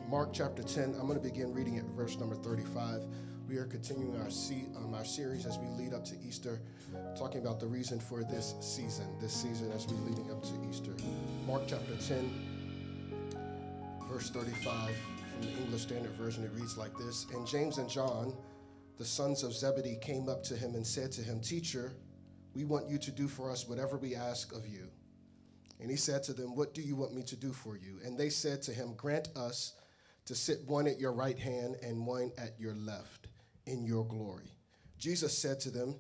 Mark chapter 10. I'm going to begin reading at verse number 35. We are continuing our series as we lead up to Easter, talking about the reason for this season as we're leading up to Easter. Mark chapter 10, verse 35, from the English Standard Version, it reads like this. And James and John, the sons of Zebedee, came up to him and said to him, "Teacher, we want you to do for us whatever we ask of you." And he said to them, "What do you want me to do for you?" And they said to him, "Grant us to sit one at your right hand and one at your left in your glory." Jesus said to them,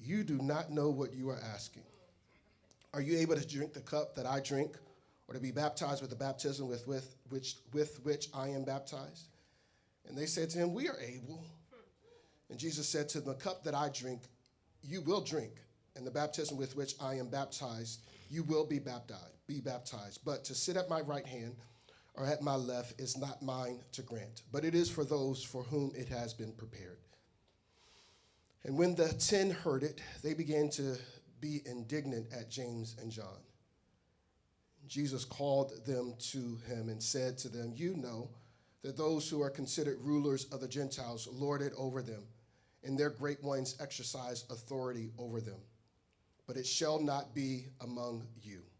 "You do not know what you are asking. Are you able to drink the cup that I drink, or to be baptized with the baptism with which I am baptized?" And they said to him, "We are able." And Jesus said to them, "The cup that I drink, you will drink, and the baptism with which I am baptized, you will be baptized. But to sit at my right hand or at my left is not mine to grant, but it is for those for whom it has been prepared." And when the 10 heard it, they began to be indignant at James and John. Jesus called them to him and said to them, "You know that those who are considered rulers of the Gentiles lord it over them, and their great ones exercise authority over them. But it shall not be among you.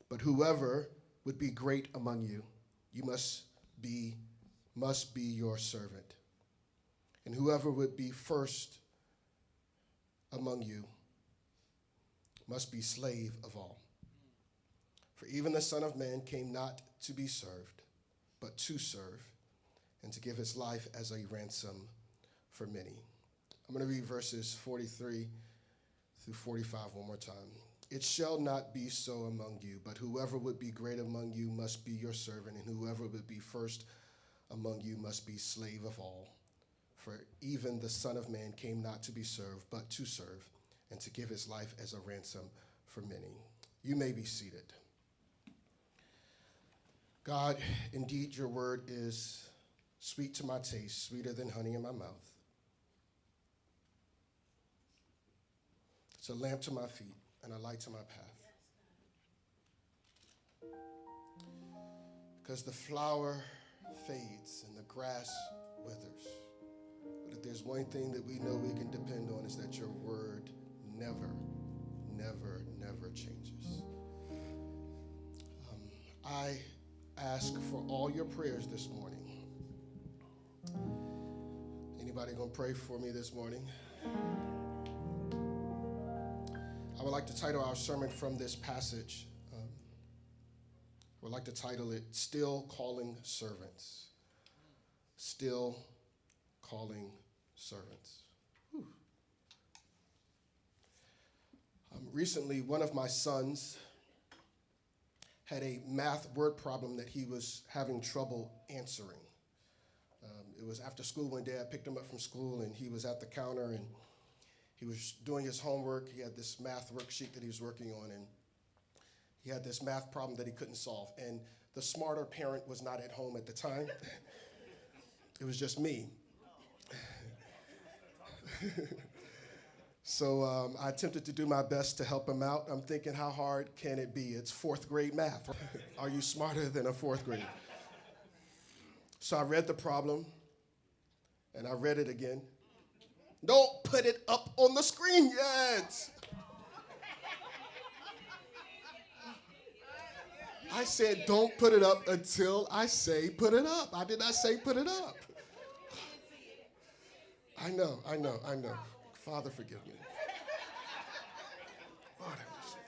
But whoever would be great among you, you must be your servant. And whoever would be first among you must be slave of all. For even the Son of Man came not to be served, but to serve, and to give his life as a ransom for many." I'm going to read verses 43 through 45 one more time. "It shall not be so among you, but whoever would be great among you must be your servant, and whoever would be first among you must be slave of all. For even the Son of Man came not to be served, but to serve, and to give his life as a ransom for many." You may be seated. God, indeed your word is sweet to my taste, sweeter than honey in my mouth. It's a lamp to my feet and a light to my path. Because the flower fades and the grass withers. But if there's one thing that we know we can depend on, is that your word never, never, never changes. I ask for all your prayers this morning. Anybody gonna pray for me this morning? I would like to title our sermon from this passage. I would like to title it, "Still Calling Servants." Still calling servants. Recently, one of my sons had a math word problem that he was having trouble answering. It was after school one day. I picked him up from school, and he was at the counter, and he was doing his homework. He had this math worksheet that he was working on, and he had this math problem that he couldn't solve. And the smarter parent was not at home at the time. It was just me. So I attempted to do my best to help him out. I'm thinking, how hard can it be? It's fourth grade math. Are you smarter than a fourth grader? So I read the problem, and I read it again. "Don't put it up on the screen yet." I said, "Don't put it up until I say put it up." I did not say put it up. I know. Father, forgive me. Lord have mercy.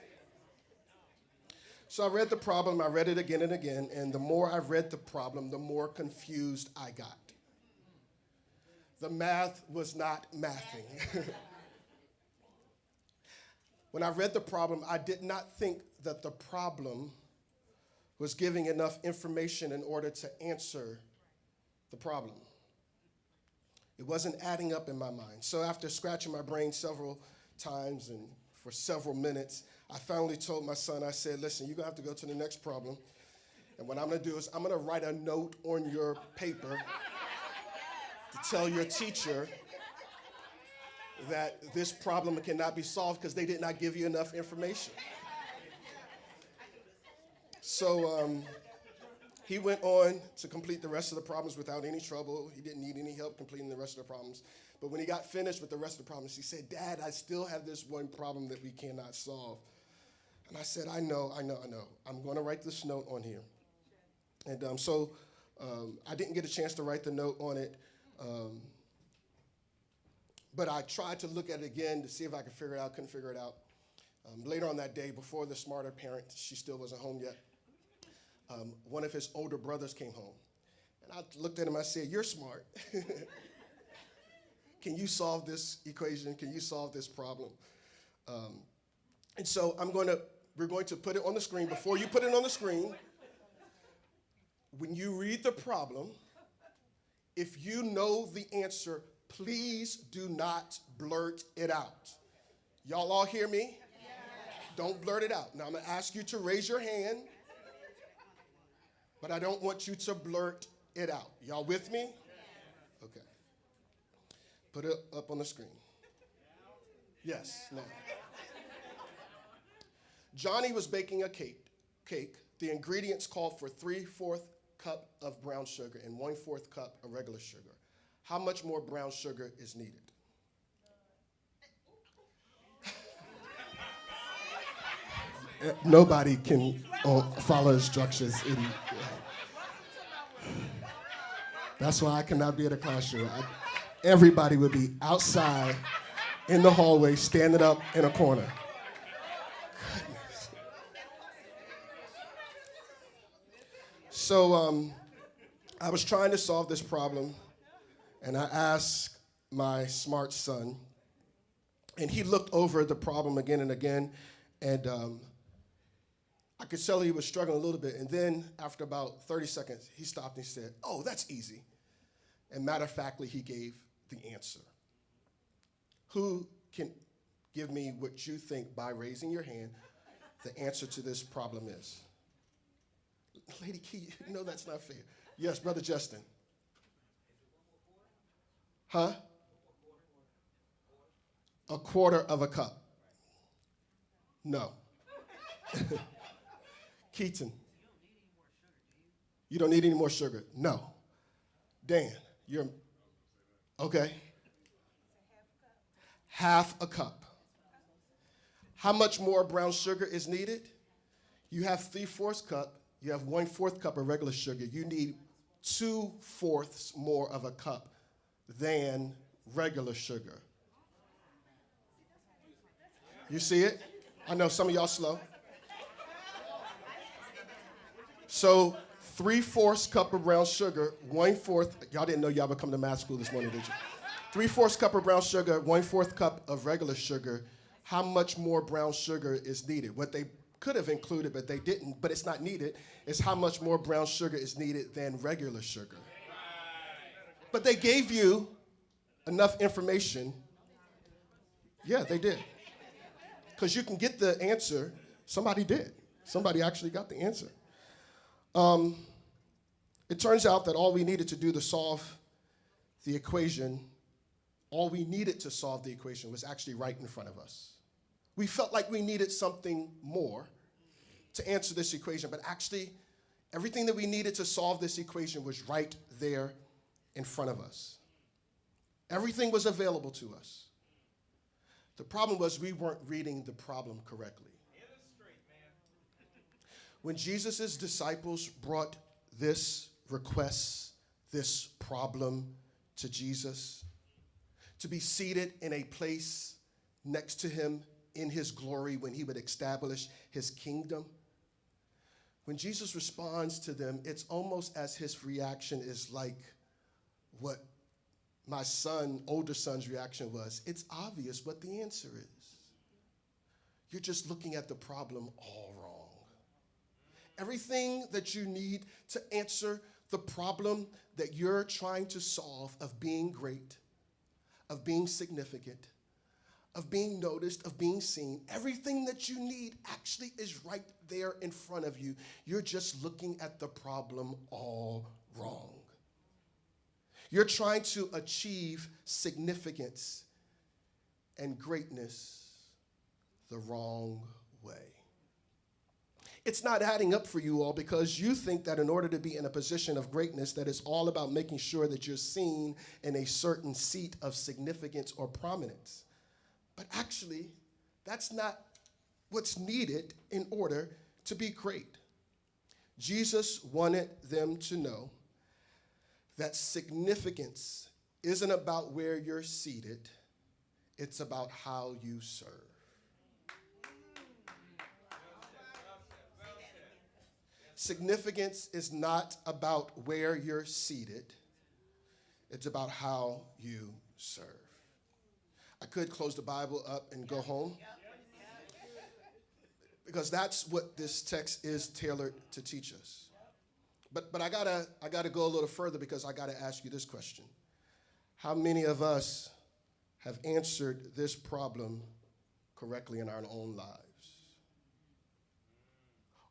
So I read the problem. I read it again and again. And the more I read the problem, the more confused I got. The math was not mathing. When I read the problem, I did not think that the problem was giving enough information in order to answer the problem. It wasn't adding up in my mind. So after scratching my brain several times and for several minutes, I finally told my son, I said, "Listen, you're going to have to go to the next problem. And what I'm going to do is I'm going to write a note on your paper to tell your teacher that this problem cannot be solved because they did not give you enough information." So He went on to complete the rest of the problems without any trouble. He didn't need any help completing the rest of the problems. But when he got finished with the rest of the problems, he said, "Dad, I still have this one problem that we cannot solve." And I said, I know. I'm going to write this note on here. And so I didn't get a chance to write the note on it. But I tried to look at it again to see if I could figure it out. Couldn't figure it out. Later on that day, before the smarter parent, she still wasn't home yet, one of his older brothers came home. And I looked at him, I said, "You're smart. Can you solve this equation? Can you solve this problem?" And so we're going to put it on the screen. Before you put it on the screen, when you read the problem, if you know the answer, please do not blurt it out. Y'all all hear me? Yes. Don't blurt it out. Now I'm going to ask you to raise your hand, but I don't want you to blurt it out. Y'all with me? Okay. Put it up on the screen. Yes. Now. Johnny was baking a cake. The ingredients called for 3/4 cup of brown sugar and 1/4 cup of regular sugar. How much more brown sugar is needed? Nobody can follow instructions. That's why I cannot be at a classroom. Everybody would be outside in the hallway, standing up in a corner. Goodness. So I was trying to solve this problem, and I asked my smart son, and he looked over the problem again and again, and I could tell he was struggling a little bit. And then after about 30 seconds, he stopped and he said, "Oh, that's easy." And matter of factly, he gave the answer. Who can give me what you think, by raising your hand, the answer to this problem is? Lady Key, no, that's not fair. Yes, Brother Justin. Huh? 1/4 of a cup. No. Keaton. You don't need any more sugar? No. Dan, you're okay. Half a cup. How much more brown sugar is needed? You have 3/4 cup. You have 1/4 cup of regular sugar. You need 2/4 more of a cup than regular sugar. You see it? I know some of y'all slow. So 3/4 cup of brown sugar, 1/4, y'all didn't know y'all would come to math school this morning, did you? 3/4 cup of brown sugar, 1/4 cup of regular sugar. How much more brown sugar is needed? What they could have included, but they didn't, but it's not needed, is how much more brown sugar is needed than regular sugar. But they gave you enough information. Yeah, they did. Because you can get the answer. Somebody did. Somebody actually got the answer. It turns out that all we needed to do to solve the equation, was actually right in front of us. We felt like we needed something more to answer this equation, but actually, everything that we needed to solve this equation was right there in front of us. Everything was available to us. The problem was we weren't reading the problem correctly. When Jesus' disciples brought this request, this problem to Jesus, to be seated in a place next to him in his glory when he would establish his kingdom, when Jesus responds to them, it's almost as his reaction is like what my older son's reaction was. It's obvious what the answer is. You're just looking at the problem all wrong. Everything that you need to answer the problem that you're trying to solve of being great, of being significant, of being noticed, of being seen, everything that you need actually is right there in front of you. You're just looking at the problem all wrong. You're trying to achieve significance and greatness the wrong way. It's not adding up for you all because you think that in order to be in a position of greatness, that it's all about making sure that you're seen in a certain seat of significance or prominence. But actually, that's not what's needed in order to be great. Jesus wanted them to know that significance isn't about where you're seated, it's about how you serve. Significance is not about where you're seated, it's about how you serve. I could close the Bible up and go home, because that's what this text is tailored to teach us. But I gotta go a little further, because I gotta ask you this question. How many of us have answered this problem correctly in our own lives?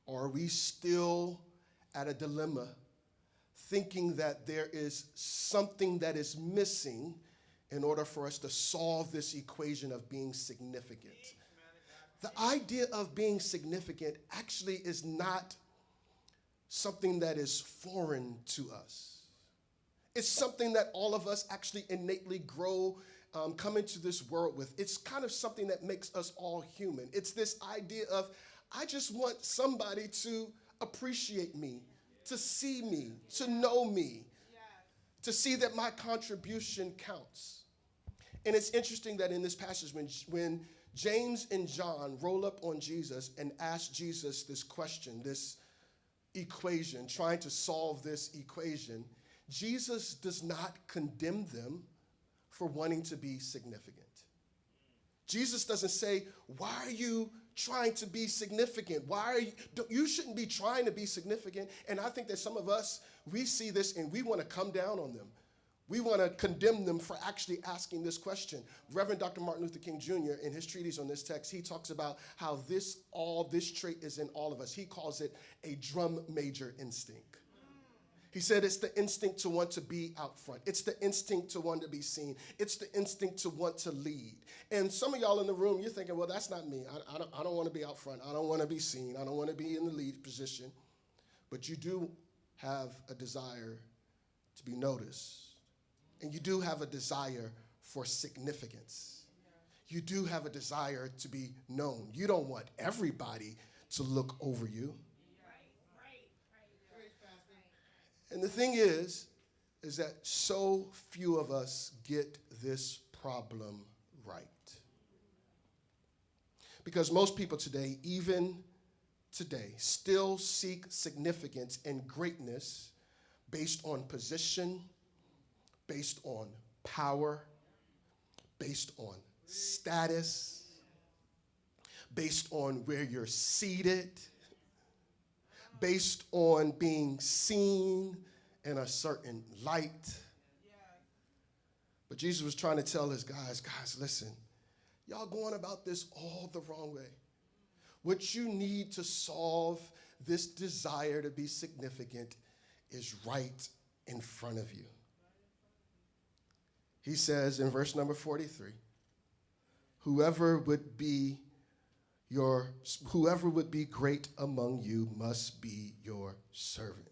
Or are we still at a dilemma, thinking that there is something that is missing in order for us to solve this equation of being significant? The idea of being significant actually is not something that is foreign to us. It's something that all of us actually innately grow, come into this world with. It's kind of something that makes us all human. It's this idea of, I just want somebody to appreciate me, to see me, to know me, to see that my contribution counts. And it's interesting that in this passage, when James and John roll up on Jesus and ask Jesus this question, this equation, trying to solve this equation, Jesus does not condemn them for wanting to be significant. Jesus doesn't say, why are you trying to be significant? You shouldn't be trying to be significant. And I think that some of us, we see this and we want to come down on them. We want to condemn them for actually asking this question. Reverend Dr. Martin Luther King Jr., in his treatise on this text, he talks about how this trait is in all of us. He calls it a drum major instinct. He said it's the instinct to want to be out front. It's the instinct to want to be seen. It's the instinct to want to lead. And some of y'all in the room, you're thinking, well, that's not me. I don't want to be out front. I don't want to be seen. I don't want to be in the lead position. But you do have a desire to be noticed. And you do have a desire for significance. You do have a desire to be known. You don't want everybody to look over you. And the thing is that so few of us get this problem right. Because most people today, even today, still seek significance and greatness based on position, based on power, based on status, based on where you're seated, based on being seen in a certain light. But Jesus was trying to tell his guys, listen, y'all going about this all the wrong way. What you need to solve this desire to be significant is right in front of you. He says in verse number 43, whoever would be great among you must be your servant.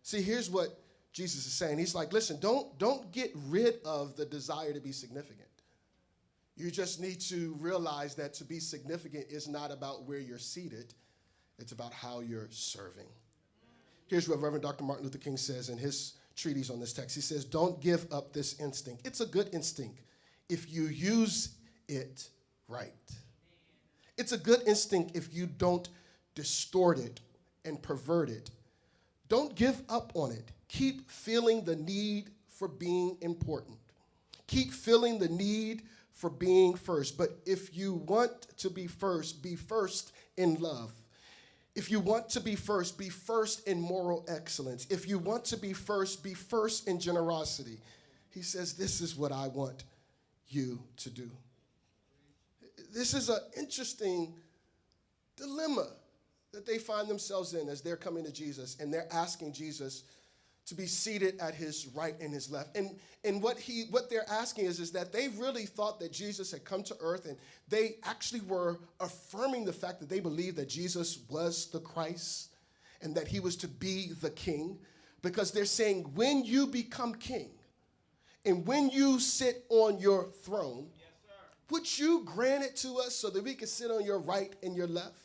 See, here's what Jesus is saying. He's like, listen, don't get rid of the desire to be significant. You just need to realize that to be significant is not about where you're seated. It's about how you're serving. Here's what Reverend Dr. Martin Luther King says in his treatise on this text. He says, don't give up this instinct. It's a good instinct if you use it right. It's a good instinct if you don't distort it and pervert it. Don't give up on it. Keep feeling the need for being important. Keep feeling the need for being first. But if you want to be first in love. If you want to be first in moral excellence. If you want to be first in generosity. He says, this is what I want you to do. This is an interesting dilemma that they find themselves in as they're coming to Jesus and they're asking Jesus to be seated at his right and his left. And what they're asking is that they really thought that Jesus had come to earth, and they actually were affirming the fact that they believed that Jesus was the Christ and that he was to be the king, because they're saying, when you become king and when you sit on your throne, would you grant it to us so that we can sit on your right and your left?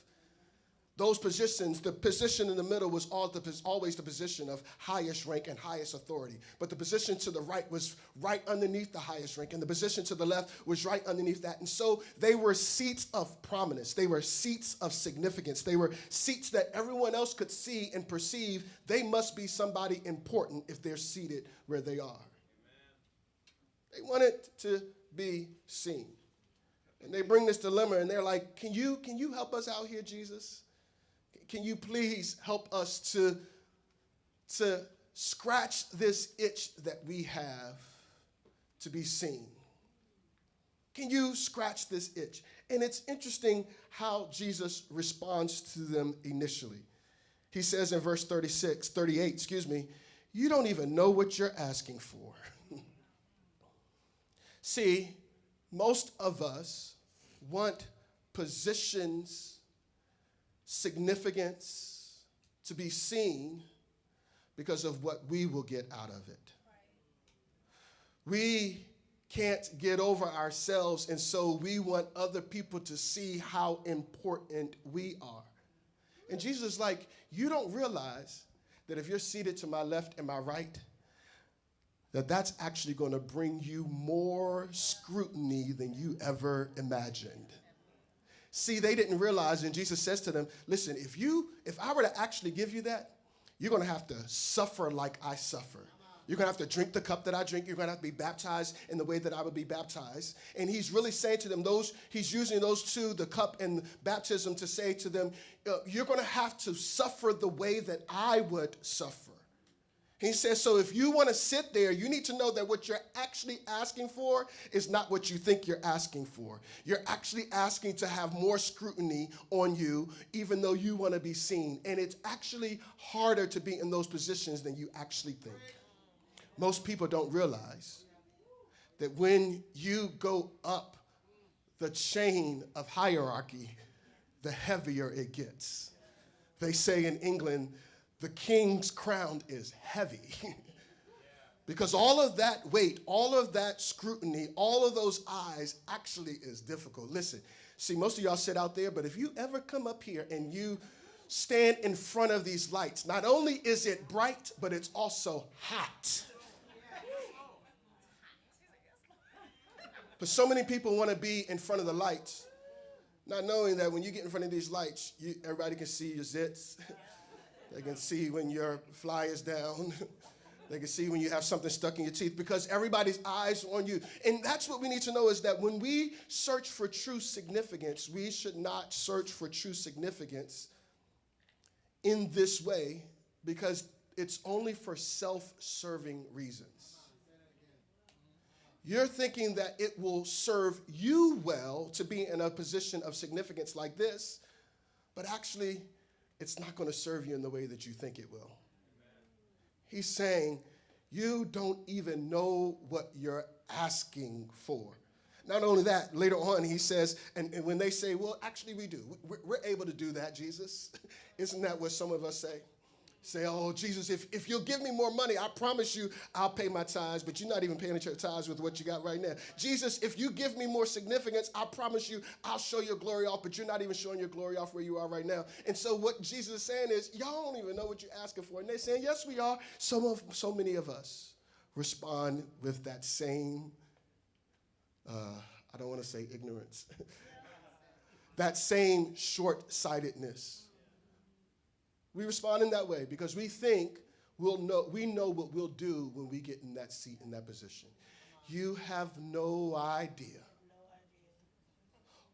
Those positions, the position in the middle was always the position of highest rank and highest authority. But the position to the right was right underneath the highest rank, and the position to the left was right underneath that. And so they were seats of prominence. They were seats of significance. They were seats that everyone else could see and perceive they must be somebody important if they're seated where they are. Amen. They wanted to be seen. And they bring this dilemma, and they're like, can you help us out here, Jesus? Can you please help us to scratch this itch that we have to be seen? Can you scratch this itch? And it's interesting how Jesus responds to them initially. He says in verse 38, you don't even know what you're asking for. See, most of us want positions, significance, to be seen because of what we will get out of it. We can't get over ourselves, and so we want other people to see how important we are. And Jesus is like, you don't realize that if you're seated to my left and my right, that's actually going to bring you more scrutiny than you ever imagined. See, they didn't realize, and Jesus says to them, listen, if I were to actually give you that, you're going to have to suffer like I suffer. You're going to have to drink the cup that I drink. You're going to have to be baptized in the way that I would be baptized. And he's really saying to them, he's using those two, the cup and baptism, to say to them, you're going to have to suffer the way that I would suffer. He says, so if you want to sit there, you need to know that what you're actually asking for is not what you think you're asking for. You're actually asking to have more scrutiny on you, even though you want to be seen. And it's actually harder to be in those positions than you actually think. Most people don't realize that when you go up the chain of hierarchy, the heavier it gets. They say in England, the king's crown is heavy. Because all of that weight, all of that scrutiny, all of those eyes actually is difficult. Listen, see, most of y'all sit out there, but if you ever come up here and you stand in front of these lights, not only is it bright, but it's also hot. But so many people want to be in front of the lights, not knowing that when you get in front of these lights, everybody can see your zits. They can see when your fly is down. They can see when you have something stuck in your teeth, because everybody's eyes are on you. And that's what we need to know, is that when we search for true significance, we should not search for true significance in this way, because it's only for self-serving reasons. You're thinking that it will serve you well to be in a position of significance like this, but actually, it's not going to serve you in the way that you think it will. He's saying, you don't even know what you're asking for. Not only that, later on he says, and when they say, well, actually we do. We're able to do that, Jesus. Isn't that what some of us say? Say, oh, Jesus, if you'll give me more money, I promise you I'll pay my tithes, but you're not even paying your tithes with what you got right now. Jesus, if you give me more significance, I promise you I'll show your glory off, but you're not even showing your glory off where you are right now. And so what Jesus is saying is, y'all don't even know what you're asking for. And they're saying, yes, we are. So many of us respond with that same, I don't want to say ignorance, that same short-sightedness. We respond in that way because we think we know what we'll do when we get in that seat, in that position. You have no idea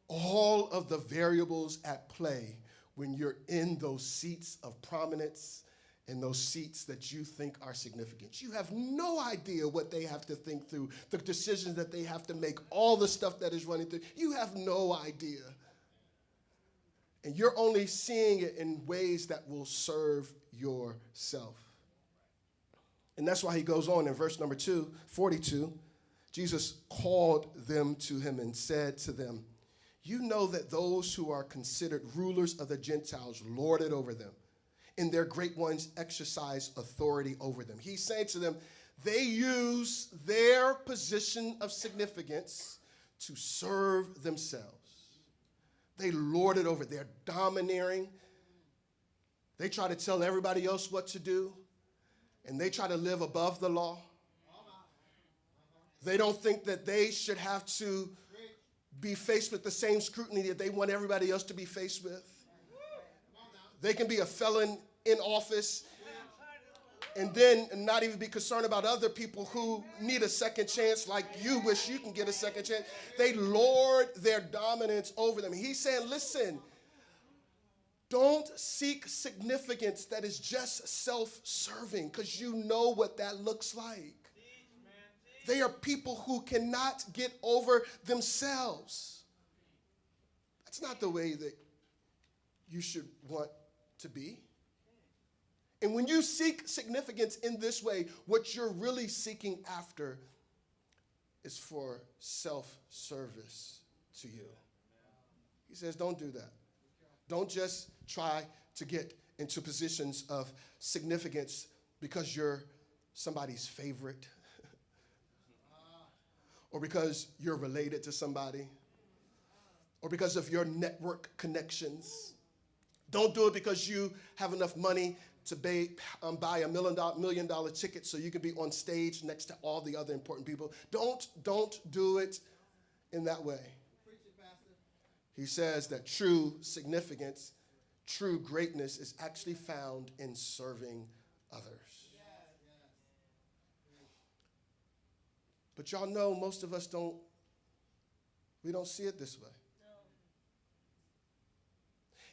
all of the variables at play when you're in those seats of prominence and those seats that you think are significant. You have no idea what they have to think through, the decisions that they have to make, all the stuff that is running through. You have no idea. And you're only seeing it in ways that will serve yourself. And that's why he goes on in verse number 42. Jesus called them to him and said to them, you know that those who are considered rulers of the Gentiles lord it over them, and their great ones exercise authority over them. He's saying to them, they use their position of significance to serve themselves. They lord it over. They're domineering. They try to tell everybody else what to do, and they try to live above the law. They don't think that they should have to be faced with the same scrutiny that they want everybody else to be faced with. They can be a felon in office and then not even be concerned about other people who need a second chance like you wish you can get a second chance. They lord their dominance over them. He's saying, listen, don't seek significance that is just self-serving, because you know what that looks like. They are people who cannot get over themselves. That's not the way that you should want to be. And when you seek significance in this way, what you're really seeking after is for self-service to you. He says, don't do that. Don't just try to get into positions of significance because you're somebody's favorite or because you're related to somebody or because of your network connections. Don't do it because you have enough money to buy $1 million ticket so you can be on stage next to all the other important people. Don't do it in that way. He says that true significance, true greatness is actually found in serving others. But y'all know most of us don't see it this way.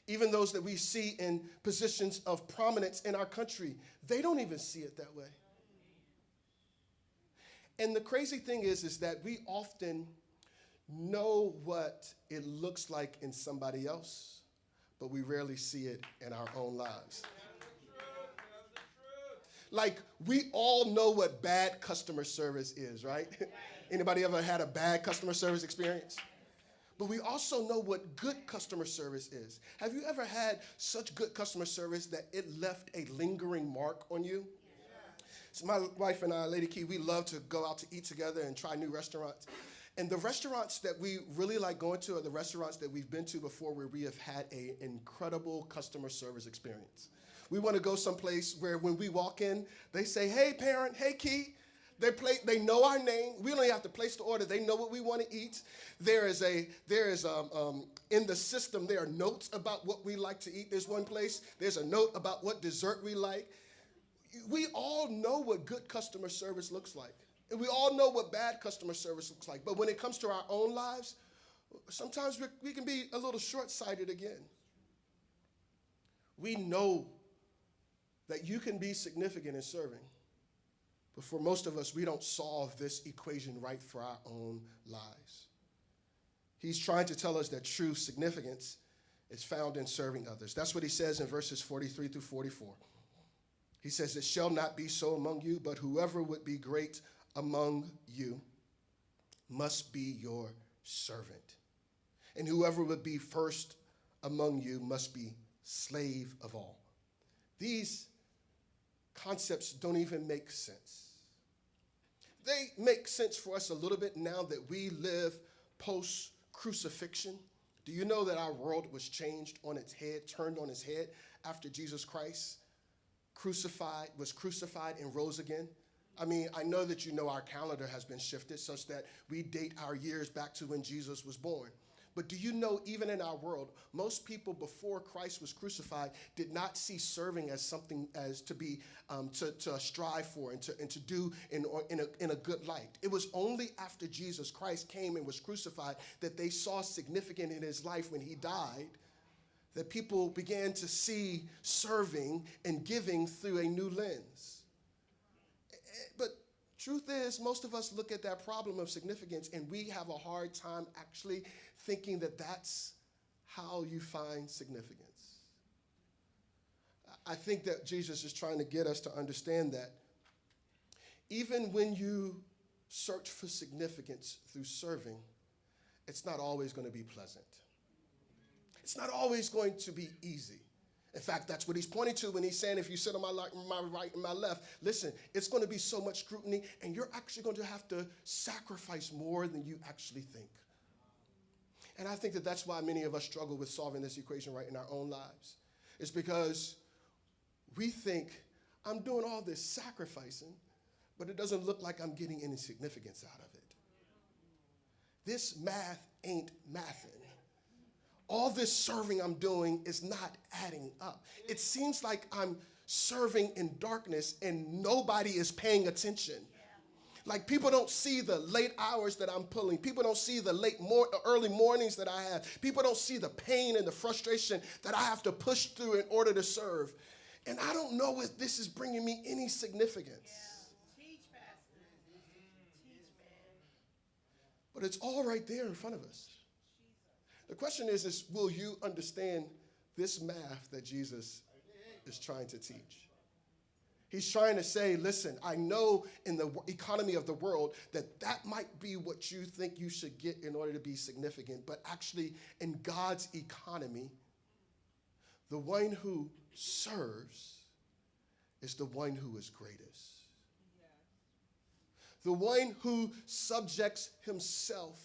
Even those that we see in positions of prominence in our country, they don't even see it that way. And the crazy thing is that we often know what it looks like in somebody else, but we rarely see it in our own lives. Like, we all know what bad customer service is, right? Anybody ever had a bad customer service experience? But we also know what good customer service is. Have you ever had such good customer service that it left a lingering mark on you? So my wife and I, Lady Key, we love to go out to eat together and try new restaurants. And the restaurants that we really like going to are the restaurants that we've been to before where we have had an incredible customer service experience. We want to go someplace where when we walk in, they say, hey, parent, hey, Key. They know our name. We don't even have to place the order. They know what we want to eat. There is in the system, there are notes about what we like to eat. There's one place, there's a note about what dessert we like. We all know what good customer service looks like. And we all know what bad customer service looks like. But when it comes to our own lives, sometimes we can be a little short-sighted again. We know that you can be significant in serving. But for most of us, we don't solve this equation right for our own lives. He's trying to tell us that true significance is found in serving others. That's what he says in verses 43 through 44. He says, it shall not be so among you, but whoever would be great among you must be your servant. And whoever would be first among you must be slave of all. These concepts don't even make sense. They make sense for us a little bit now that we live post-crucifixion. Do you know that our world was changed on its head, turned on its head after Jesus Christ was crucified and rose again? I mean, I know that you know our calendar has been shifted such that we date our years back to when Jesus was born. But do you know, even in our world, most people before Christ was crucified did not see serving as something as to be to strive for and to do in a good light. It was only after Jesus Christ came and was crucified that they saw significant in his life when he died, that people began to see serving and giving through a new lens. But truth is, most of us look at that problem of significance and we have a hard time actually thinking that that's how you find significance. I think that Jesus is trying to get us to understand that Even when you search for significance through serving, it's not always going to be pleasant. It's not always going to be easy. In fact, that's what he's pointing to when he's saying, if you sit on my right and my left, listen, it's going to be so much scrutiny, and you're actually going to have to sacrifice more than you actually think. And I think that that's why many of us struggle with solving this equation right in our own lives. It's because we think, I'm doing all this sacrificing, but it doesn't look like I'm getting any significance out of it. This math ain't mathing. All this serving I'm doing is not adding up. It seems like I'm serving in darkness and nobody is paying attention. Like, people don't see the late hours that I'm pulling. People don't see the early mornings that I have. People don't see the pain and the frustration that I have to push through in order to serve. And I don't know if this is bringing me any significance. Teach, Pastor. Teach, man. But it's all right there in front of us. The question is will you understand this math that Jesus is trying to teach? He's trying to say, listen, I know in the economy of the world that might be what you think you should get in order to be significant, but actually in God's economy, the one who serves is the one who is greatest. The one who subjects himself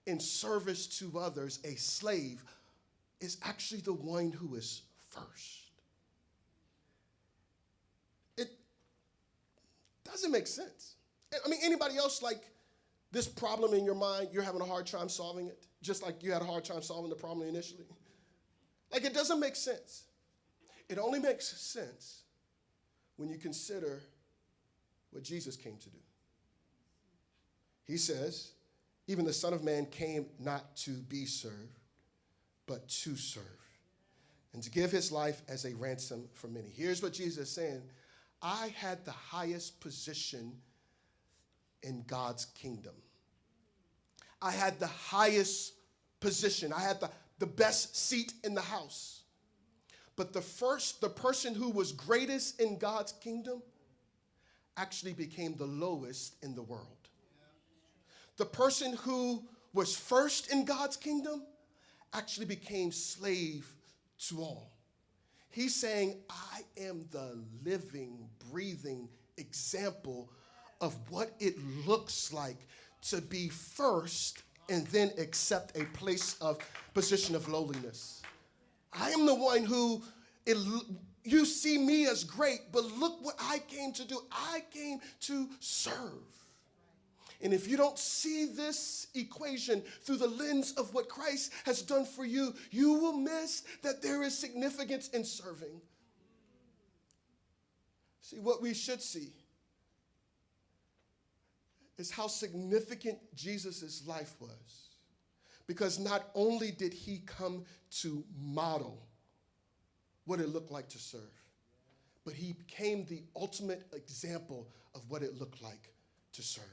in service to others, a slave, is actually the one who is first. It doesn't make sense. I mean, anybody else like this problem in your mind, you're having a hard time solving it, just like you had a hard time solving the problem initially? Like, it doesn't make sense. It only makes sense when you consider what Jesus came to do. He says, even the Son of Man came not to be served, but to serve, and to give his life as a ransom for many. Here's what Jesus is saying. I had the highest position in God's kingdom. I had the highest position. I had the best seat in the house. But the person who was greatest in God's kingdom actually became the lowest in the world. The person who was first in God's kingdom actually became slave to all. He's saying, I am the living, breathing example of what it looks like to be first and then accept a position of lowliness. I am the one who, you see me as great, but look what I came to do. I came to serve. And if you don't see this equation through the lens of what Christ has done for you, you will miss that there is significance in serving. See, what we should see is how significant Jesus' life was. Because not only did he come to model what it looked like to serve, but he became the ultimate example of what it looked like to serve.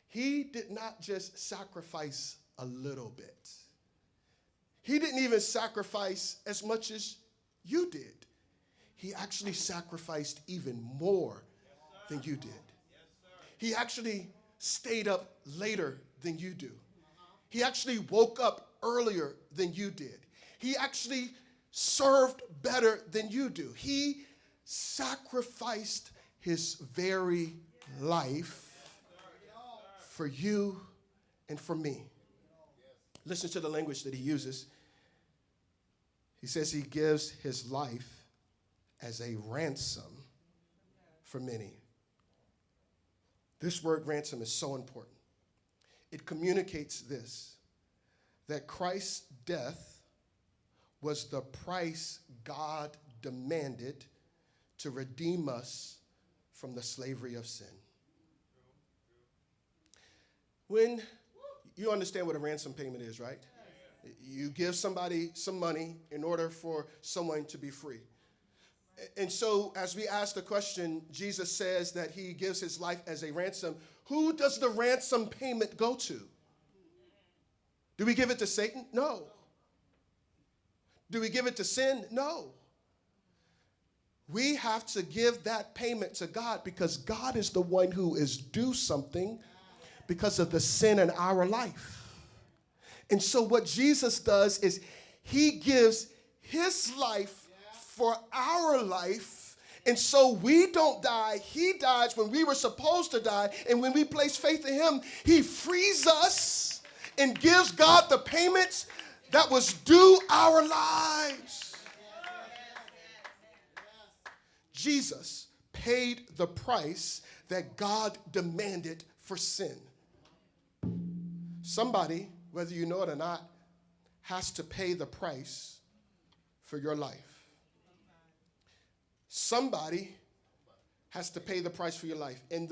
He did not just sacrifice a little bit. He didn't even sacrifice as much as you did. He actually sacrificed even more than you did. He actually stayed up later than you do. He actually woke up earlier than you did. He actually served better than you do. He sacrificed his very life for you and for me. Listen to the language that he uses. He says he gives his life as a ransom for many. This word ransom is so important. It communicates this, that Christ's death was the price God demanded to redeem us from the slavery of sin. When you understand what a ransom payment is, right? You give somebody some money in order for someone to be free. And so as we ask the question, Jesus says that he gives his life as a ransom. Who does the ransom payment go to? Do we give it to Satan? No. Do we give it to sin? No. We have to give that payment to God because God is the one who is due something because of the sin in our life. And so what Jesus does is he gives his life for our life. And so we don't die. He dies when we were supposed to die. And when we place faith in him, he frees us and gives God the payments that was due our lives. Jesus paid the price that God demanded for sin. Somebody, whether you know it or not, has to pay the price for your life. Somebody has to pay the price for your life. And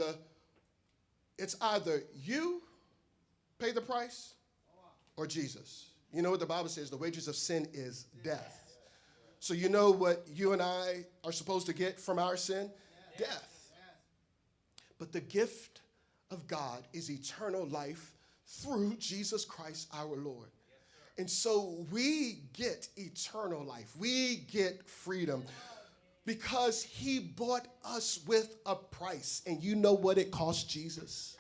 it's either you pay the price or Jesus. You know what the Bible says? The wages of sin is death. So you know what you and I are supposed to get from our sin? Death. But the gift of God is eternal life through Jesus Christ our Lord. And so we get eternal life. We get freedom because he bought us with a price. And you know what it cost Jesus?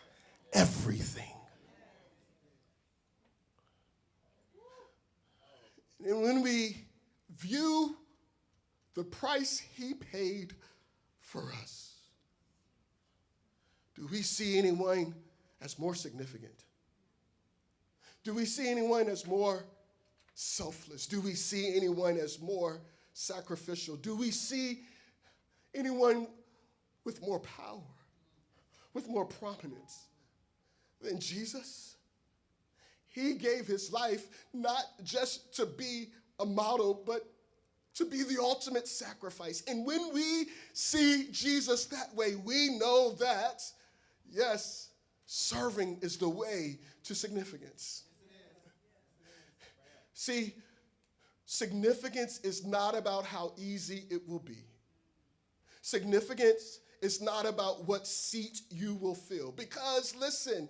Everything. And when we view the price he paid for us, do we see anyone as more significant? Do we see anyone as more selfless? Do we see anyone as more sacrificial? Do we see anyone with more power, with more prominence than Jesus? He gave his life not just to be a model, but to be the ultimate sacrifice. And when we see Jesus that way, we know that, yes, serving is the way to significance. See, significance is not about how easy it will be. Significance is not about what seat you will fill. Because, listen,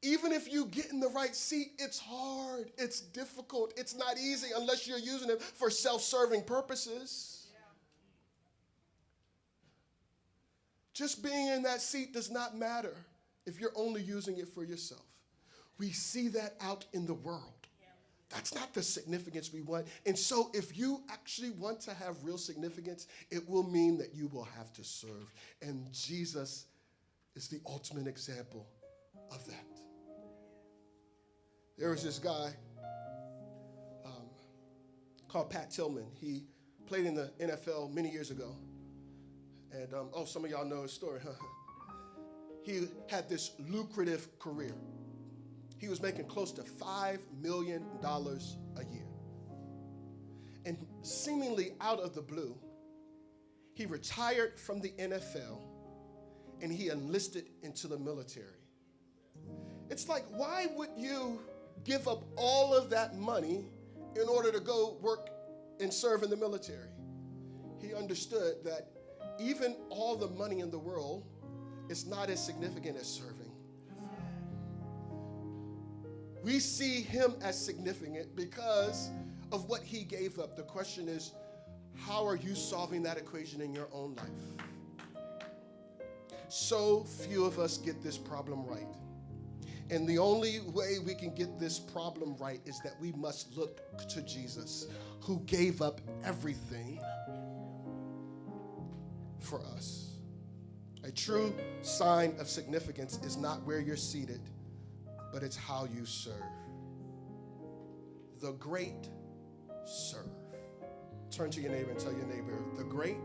even if you get in the right seat, it's hard, it's difficult, it's not easy unless you're using it for self-serving purposes. Just being in that seat does not matter if you're only using it for yourself. We see that out in the world. That's not the significance we want. And so if you actually want to have real significance, it will mean that you will have to serve. And Jesus is the ultimate example of that. There was this guy called Pat Tillman. He played in the NFL many years ago. And, some of y'all know his story, huh? He had this lucrative career. He was making close to $5 million a year. And seemingly out of the blue, he retired from the NFL and he enlisted into the military. It's like, why would you give up all of that money in order to go work and serve in the military? He understood that even all the money in the world is not as significant as serving. We see him as significant because of what he gave up. The question is, how are you solving that equation in your own life? So few of us get this problem right. And the only way we can get this problem right is that we must look to Jesus, who gave up everything for us. A true sign of significance is not where you're seated, but it's how you serve. The great serve. Turn to your neighbor and tell your neighbor, the great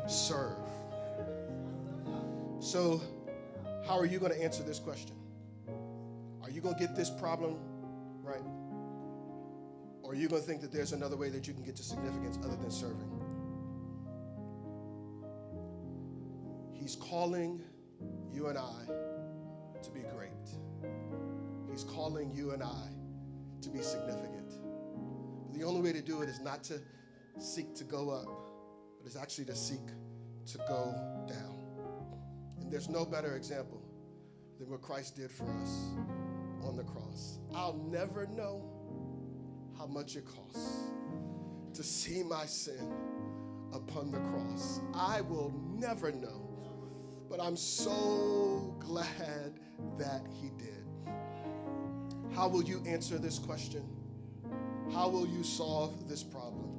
serve. So, how are you going to answer this question? Are you going to get this problem right? Or are you going to think that there's another way that you can get to significance other than serving? He's calling you and I to be great. He's calling you and I to be significant. But the only way to do it is not to seek to go up, but it's actually to seek to go down. And there's no better example than what Christ did for us on the cross. I'll never know how much it costs to see my sin upon the cross. I will never know, but I'm so glad that he did. How will you answer this question? How will you solve this problem?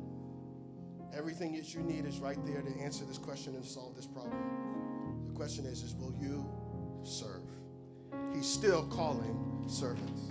Everything that you need is right there to answer this question and solve this problem. The question is will you serve? He's still calling servants.